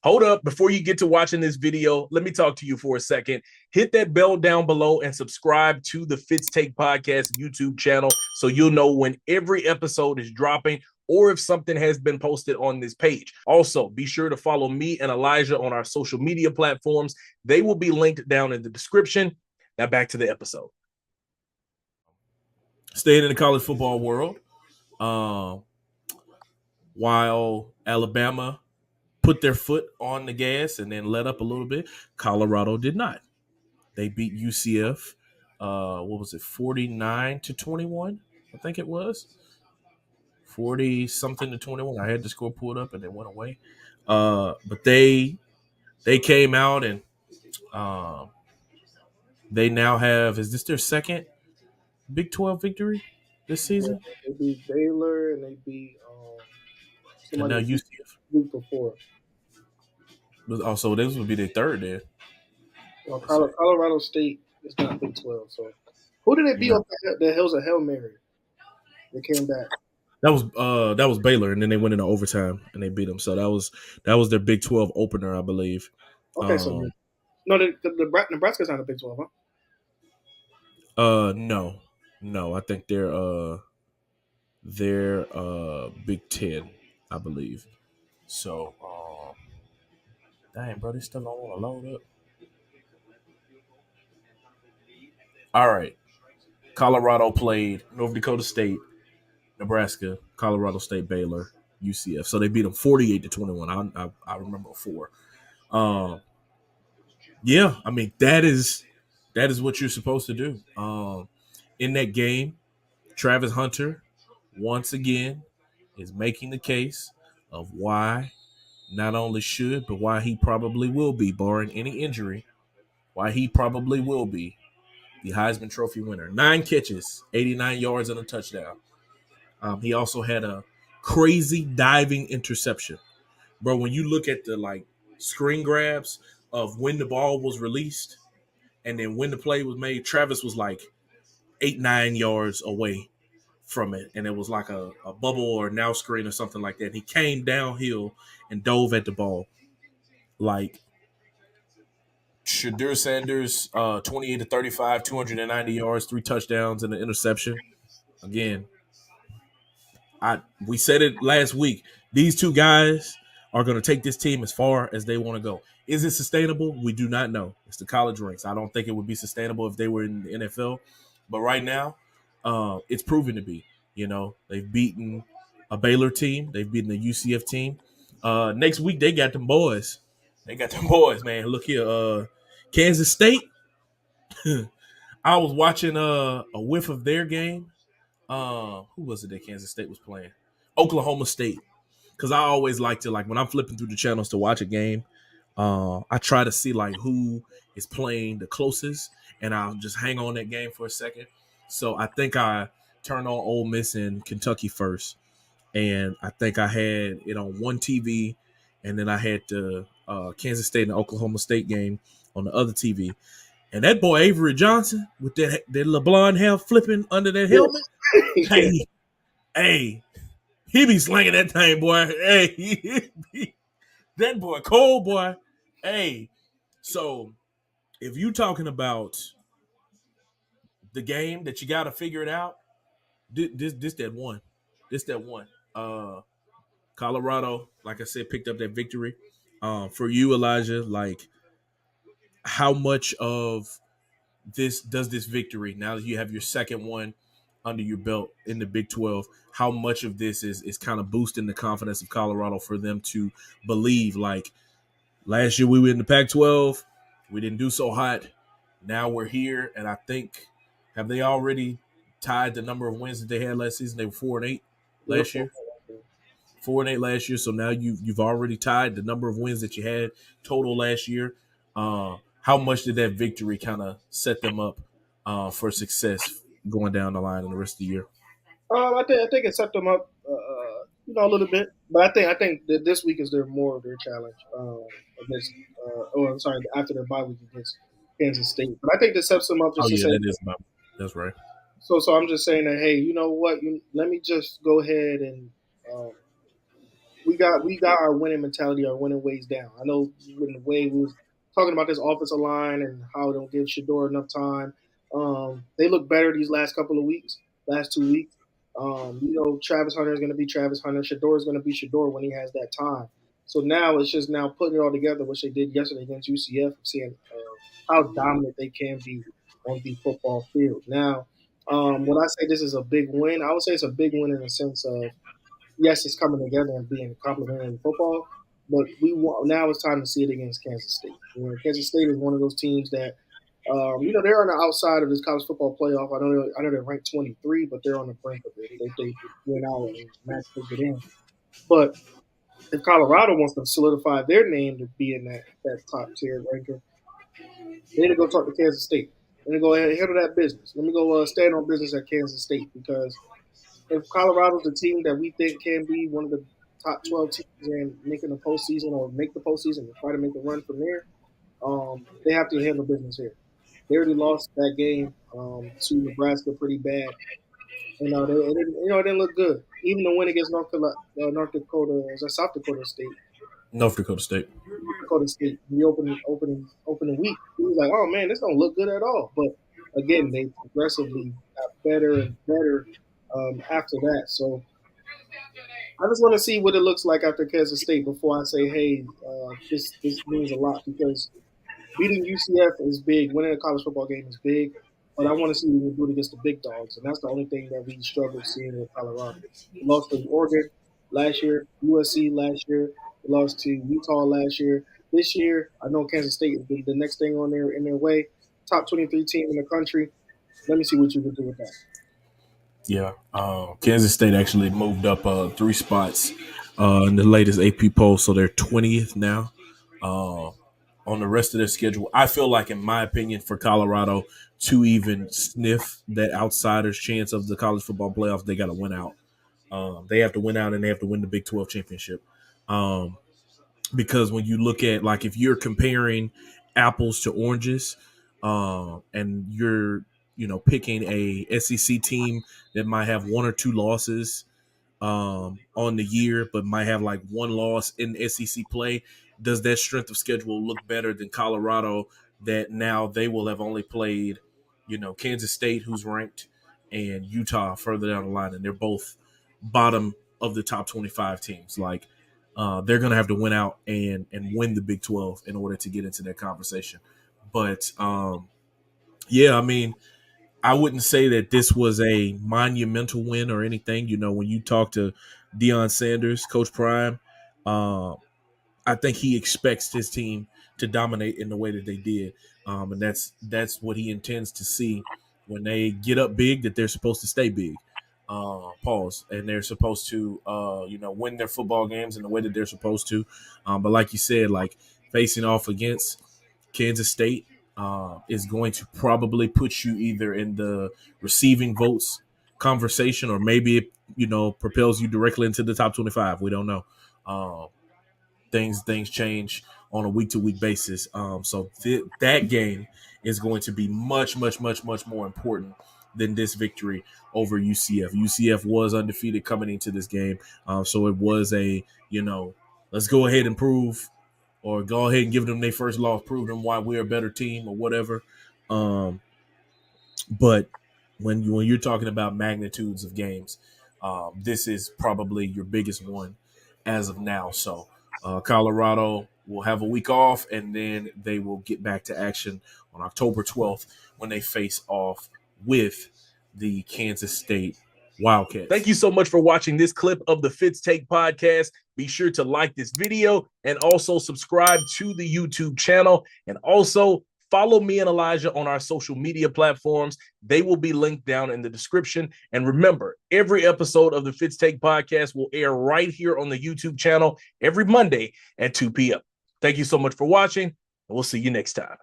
Hold up, before you get to watching this video, let me talk to you for a second. Hit that bell down below and subscribe to the Fitz Take Podcast YouTube channel so you'll know when every episode is dropping or if something has been posted on this page. Also, be sure to follow me and Elijah on our social media platforms. They will be linked down in the description. Now back to the episode. Staying in the college football world, while Alabama put their foot on the gas and then let up a little bit, Colorado did not. They beat UCF. What was it? 49-21, I think it was. 40 something to 21. I had the score pulled up and it went away. But they came out and they now have, is this their second Big 12 victory this season? They beat Baylor and they beat and now UCF. Week before. Also, this would be their third then. Well, Colorado State is not Big 12. So, who did they beat off the hills of Hail Mary? They came back. That was Baylor, and then they went into overtime and they beat them. So that was their Big 12 opener, I believe. Okay, so no, Nebraska's not a Big 12, huh? No, I think they're Big 10, I believe. So, dang, bro, this stuff don't want to load up. All right, Colorado played North Dakota State, Nebraska, Colorado State, Baylor, UCF. So they beat them 48-21. I remember 4. Yeah, I mean that is what you're supposed to do. In that game, Travis Hunter once again is making the case of why not only should, but why he probably will be, barring any injury, why he probably will be the Heisman Trophy winner. 9 catches, 89 yards, and a touchdown. He also had a crazy diving interception. Bro, when you look at the screen grabs of when the ball was released and then when the play was made, Travis was 8-9 yards away from it. And it was like a bubble or now screen or something like that. He came downhill and dove at the ball. Shadur Sanders, 28-35, 290 yards, 3 touchdowns, and an interception. Again, we said it last week. These 2 guys are going to take this team as far as they want to go. Is it sustainable? We do not know. It's the college ranks. I don't think it would be sustainable if they were in the NFL. But right now, it's proven to be. They've beaten a Baylor team. They've beaten a UCF team. Next week, they got them boys. Man. Look here. Kansas State. I was watching a whiff of their game. Who was it that Kansas State was playing? Oklahoma State. Because I always like to, when I'm flipping through the channels to watch a game, I try to see who is playing the closest, and I'll just hang on that game for a second. So I think I turned on Ole Miss and Kentucky first, and I think I had it on one TV, and then I had the Kansas State and Oklahoma State game on the other TV. And that boy Avery Johnson with that little blonde hair flipping under that helmet, hey, he be slinging that thing, boy. Hey, that boy, cold boy. Hey, so if you talking about the game that you got to figure it out, this that one. This that one. Colorado, like I said, picked up that victory. For you, Elijah, how much of this victory, now that you have your second one under your belt in the Big 12, how much of this is kind of boosting the confidence of Colorado for them to believe, last year we were in the Pac-12, we didn't do so hot, now we're here, and I think, have they already tied the number of wins that they had last season? They were 4-8 last year. 4-8 last year, so now you've already tied the number of wins that you had total last year. How much did that victory kind of set them up for success going down the line in the rest of the year? I think it set them up, a little bit. But I think that this week is more of their challenge against. After their bye week against Kansas State. But I think this sets them up. That's right. So I'm just saying that, hey, you know what? Let me just go ahead and we we got our winning mentality, our winning ways down. I know when the way we was talking about this offensive line and how they don't give Shador enough time. They look better these last couple of weeks, last 2 weeks. Travis Hunter is going to be Travis Hunter. Shador is going to be Shador when he has that time. So now it's just now putting it all together, which they did yesterday against UCF, seeing how dominant they can be on the football field. Now, when I say this is a big win, I would say it's a big win in the sense of yes, it's coming together and being complimentary in football, but we want now it's time to see it against Kansas State. Kansas State is one of those teams that they're on the outside of this college football playoff. I know they're ranked 23, but they're on the brink of it. If they win out and match they get in, but if Colorado wants to solidify their name to be in that top tier ranking, they need to go talk to Kansas State. Let me go ahead and handle that business. Let me go stand on business at Kansas State because if Colorado's a team that we think can be one of the top 12 teams in making the postseason or make the postseason and try to make a run from there, they have to handle business here. They already lost that game to Nebraska pretty bad, and it didn't look good. Even the win against North Dakota, is that South Dakota State? North Dakota State. North Dakota State, the opening week, he was like, "Oh man, this don't look good at all." But again, they progressively got better and better after that. So I just want to see what it looks like after Kansas State before I say, "Hey, this means a lot," because beating UCF is big. Winning a college football game is big. But I want to see what we do it against the big dogs, and that's the only thing that we struggled seeing with Colorado. We lost to Oregon last year, USC last year. We lost to Utah last year. This year, I know Kansas State is the next thing on in their way. Top 23 team in the country. Let me see what you can do with that. Yeah, Kansas State actually moved up 3 spots in the latest AP poll, so they're 20th now. On the rest of their schedule, I feel like, in my opinion, for Colorado to even sniff that outsider's chance of the college football playoffs, they got to win out. They have to win out, and they have to win the Big 12 championship. Because when you look at, like, if you're comparing apples to oranges, and you're picking a SEC team that might have 1 or 2 losses on the year, but might have like 1 loss in SEC play, does that strength of schedule look better than Colorado, that now they will have only played, Kansas State, who's ranked, and Utah further down the line, and they're both bottom of the top 25 teams. Like, they're going to have to win out and win the Big 12 in order to get into that conversation. But yeah, I mean, I wouldn't say that this was a monumental win or anything. When you talk to Deion Sanders, Coach Prime, I think he expects his team to dominate in the way that they did, and that's what he intends to see when they get up big. That they're supposed to stay big. Pause, and they're supposed to, win their football games in the way that they're supposed to. But like you said, like facing off against Kansas State is going to probably put you either in the receiving votes conversation, or maybe it propels you directly into the top 25. We don't know. Things change on a week-to-week basis. So that game is going to be much, much, much, much more important than this victory over UCF. UCF was undefeated coming into this game, so it was a let's go ahead and prove, or go ahead and give them their first loss, prove them why we're a better team or whatever. But when you're talking about magnitudes of games, this is probably your biggest one as of now. So Colorado will have a week off, and then they will get back to action on October 12th when they face off with the Kansas State Wildcats. Thank you so much for watching this clip of the Fitz Take podcast. Be sure to like this video and also subscribe to the YouTube channel, and also follow me and Elijah on our social media platforms. They will be linked down in the description. And remember, every episode of the Fitz Take podcast will air right here on the YouTube channel every Monday at 2 p.m. Thank you so much for watching, and we'll see you next time.